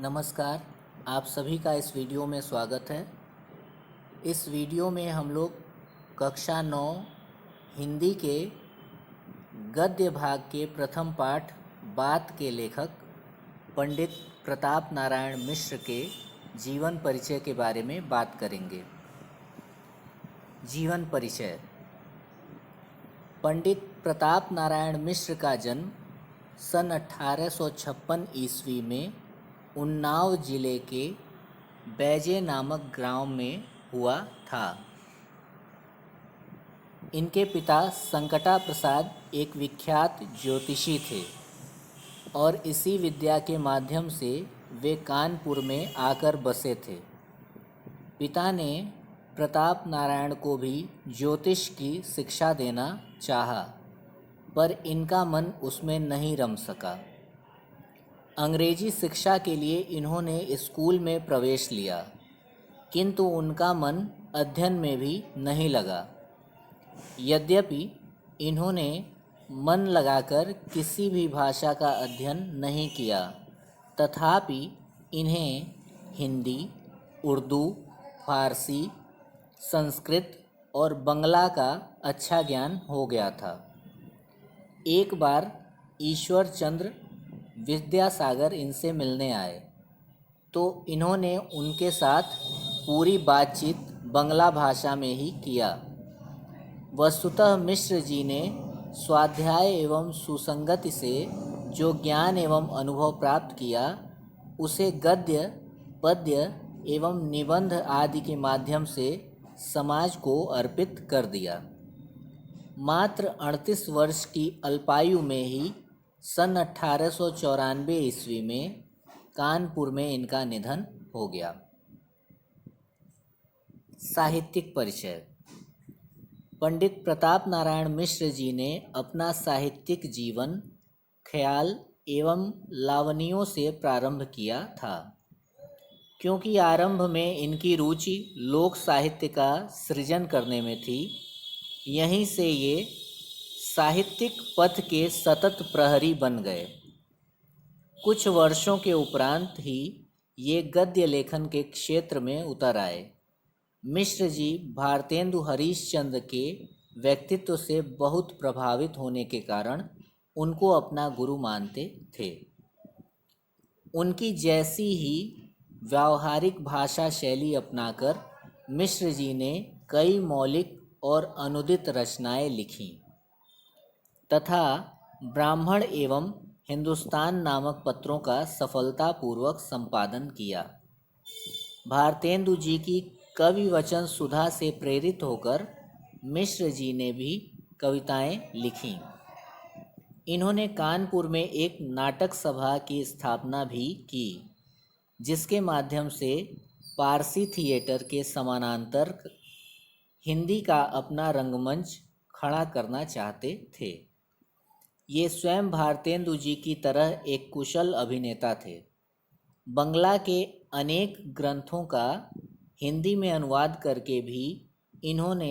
नमस्कार। आप सभी का इस वीडियो में स्वागत है। इस वीडियो में हम लोग कक्षा 9 हिंदी के गद्य भाग के प्रथम पाठ बात के लेखक पंडित प्रताप नारायण मिश्र के जीवन परिचय के बारे में बात करेंगे। जीवन परिचय। पंडित प्रताप नारायण मिश्र का जन्म सन 1856 ईस्वी में उन्नाव जिले के बैजे नामक गांव में हुआ था। इनके पिता संकटा प्रसाद एक विख्यात ज्योतिषी थे और इसी विद्या के माध्यम से वे कानपुर में आकर बसे थे। पिता ने प्रताप नारायण को भी ज्योतिष की शिक्षा देना चाहा, पर इनका मन उसमें नहीं रम सका। अंग्रेजी शिक्षा के लिए इन्होंने स्कूल में प्रवेश लिया, किंतु उनका मन अध्ययन में भी नहीं लगा। यद्यपि इन्होंने मन लगाकर किसी भी भाषा का अध्ययन नहीं किया, तथापि इन्हें हिंदी, उर्दू, फारसी, संस्कृत और बंगला का अच्छा ज्ञान हो गया था। एक बार ईश्वर चंद्र विद्यासागर इनसे मिलने आए तो इन्होंने उनके साथ पूरी बातचीत बंगला भाषा में ही किया। वस्तुतः मिश्र जी ने स्वाध्याय एवं सुसंगति से जो ज्ञान एवं अनुभव प्राप्त किया, उसे गद्य, पद्य एवं निबंध आदि के माध्यम से समाज को अर्पित कर दिया। मात्र 38 वर्ष की अल्पायु में ही सन 1894 ईस्वी में कानपुर में इनका निधन हो गया। साहित्यिक परिचय। पंडित प्रताप नारायण मिश्र जी ने अपना साहित्यिक जीवन ख्याल एवं लावनियों से प्रारंभ किया था, क्योंकि आरंभ में इनकी रुचि लोक साहित्य का सृजन करने में थी। यहीं से ये साहित्यिक पथ के सतत प्रहरी बन गए। कुछ वर्षों के उपरांत ही ये गद्य लेखन के क्षेत्र में उतर आए। मिश्र जी भारतेंदु हरिश्चंद्र के व्यक्तित्व से बहुत प्रभावित होने के कारण उनको अपना गुरु मानते थे। उनकी जैसी ही व्यावहारिक भाषा शैली अपनाकर मिश्र जी ने कई मौलिक और अनुदित रचनाएं लिखीं तथा ब्राह्मण एवं हिंदुस्तान नामक पत्रों का सफलतापूर्वक संपादन किया। भारतेंदु जी की कवि वचन सुधा से प्रेरित होकर मिश्र जी ने भी कविताएं लिखीं। इन्होंने कानपुर में एक नाटक सभा की स्थापना भी की, जिसके माध्यम से पारसी थिएटर के समानांतर हिंदी का अपना रंगमंच खड़ा करना चाहते थे। ये स्वयं भारतेंदु जी की तरह एक कुशल अभिनेता थे। बंगला के अनेक ग्रंथों का हिंदी में अनुवाद करके भी इन्होंने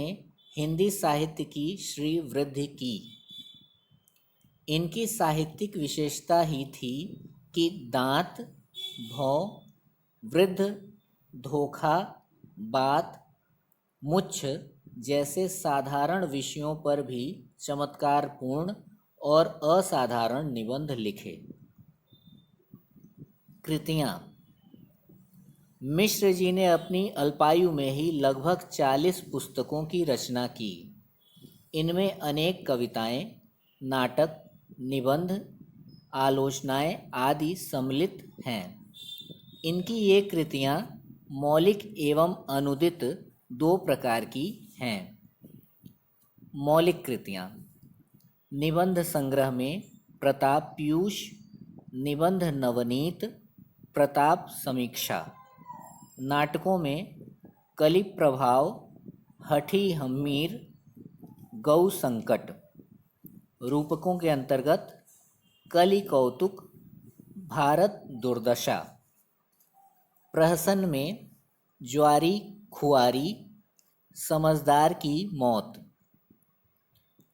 हिंदी साहित्य की श्रीवृद्धि की। इनकी साहित्यिक विशेषता ही थी कि दांत, भौं, वृद्ध, धोखा, बात, मुच्छ जैसे साधारण विषयों पर भी चमत्कारपूर्ण और असाधारण निबंध लिखे। कृतियाँ। मिश्र जी ने अपनी अल्पायु में ही लगभग 40 पुस्तकों की रचना की। इनमें अनेक कविताएं, नाटक, निबंध, आलोचनाएं आदि सम्मिलित हैं। इनकी ये कृतियाँ मौलिक एवं अनुदित दो प्रकार की हैं। मौलिक कृतियाँ। निबंध संग्रह में प्रताप पीयूष, निबंध नवनीत, प्रताप समीक्षा। नाटकों में कलि प्रभाव, हठी हम्मीर, गौ संकट। रूपकों के अंतर्गत कलि कौतुक, भारत दुर्दशा। प्रहसन में ज्वारी खुआरी, समझदार की मौत।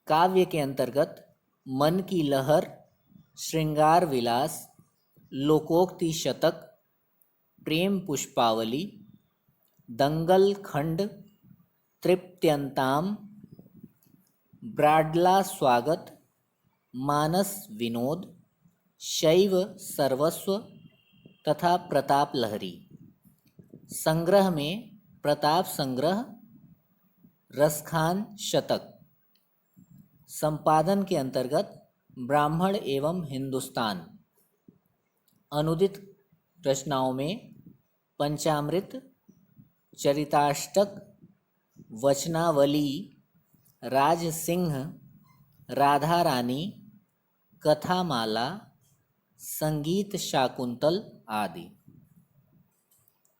काव्य के अंतर्गत मन की लहर, श्रृंगार विलास, लोकोक्ति शतक, प्रेम पुष्पावली, दंगल खंड, तृप्त्यंताम, ब्राडला स्वागत, मानस विनोद, शैव सर्वस्व तथा प्रताप लहरी। संग्रह में प्रताप संग्रह, रसखान शतक। संपादन के अंतर्गत ब्राह्मण एवं हिंदुस्तान। अनुदित रचनाओं में पंचामृत, चरिताष्टक, वचनावली, राजसिंह, राधा रानी, कथामाला, संगीत शाकुंतल आदि।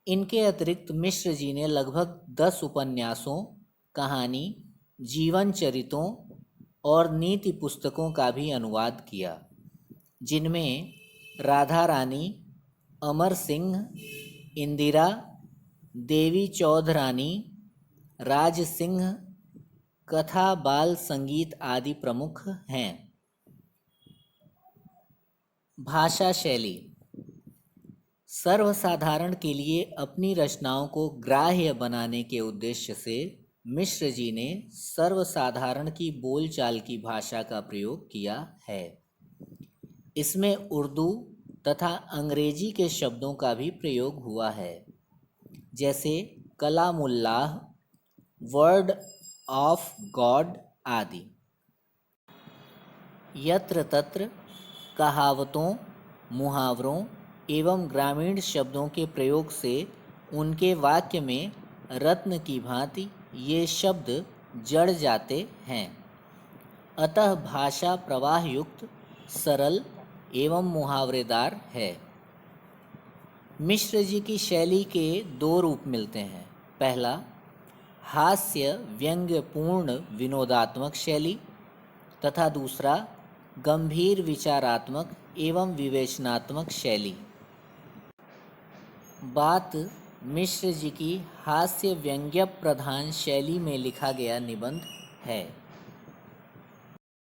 इनके अतिरिक्त मिश्र जी ने लगभग 10 उपन्यासों, कहानी, जीवन चरितों और नीति पुस्तकों का भी अनुवाद किया, जिनमें राधा रानी, अमर सिंह, इंदिरा, देवी चौधरानी, राज सिंह, कथा, बाल संगीत आदि प्रमुख हैं। भाषा शैली। सर्वसाधारण के लिए अपनी रचनाओं को ग्राह्य बनाने के उद्देश्य से मिश्र जी ने सर्वसाधारण की बोलचाल की भाषा का प्रयोग किया है। इसमें उर्दू तथा अंग्रेजी के शब्दों का भी प्रयोग हुआ है, जैसे कलामुल्लाह, वर्ड ऑफ गॉड आदि। यत्र तत्र कहावतों, मुहावरों एवं ग्रामीण शब्दों के प्रयोग से उनके वाक्य में रत्न की भांति ये शब्द जड़ जाते हैं। अतः भाषा प्रवाह युक्त, सरल एवं मुहावरेदार है। मिश्र जी की शैली के 2 रूप मिलते हैं। पहला, हास्य व्यंग्यपूर्ण विनोदात्मक शैली तथा दूसरा, गंभीर विचारात्मक एवं विवेचनात्मक शैली। बात मिश्र जी की हास्य व्यंग्य प्रधान शैली में लिखा गया निबंध है।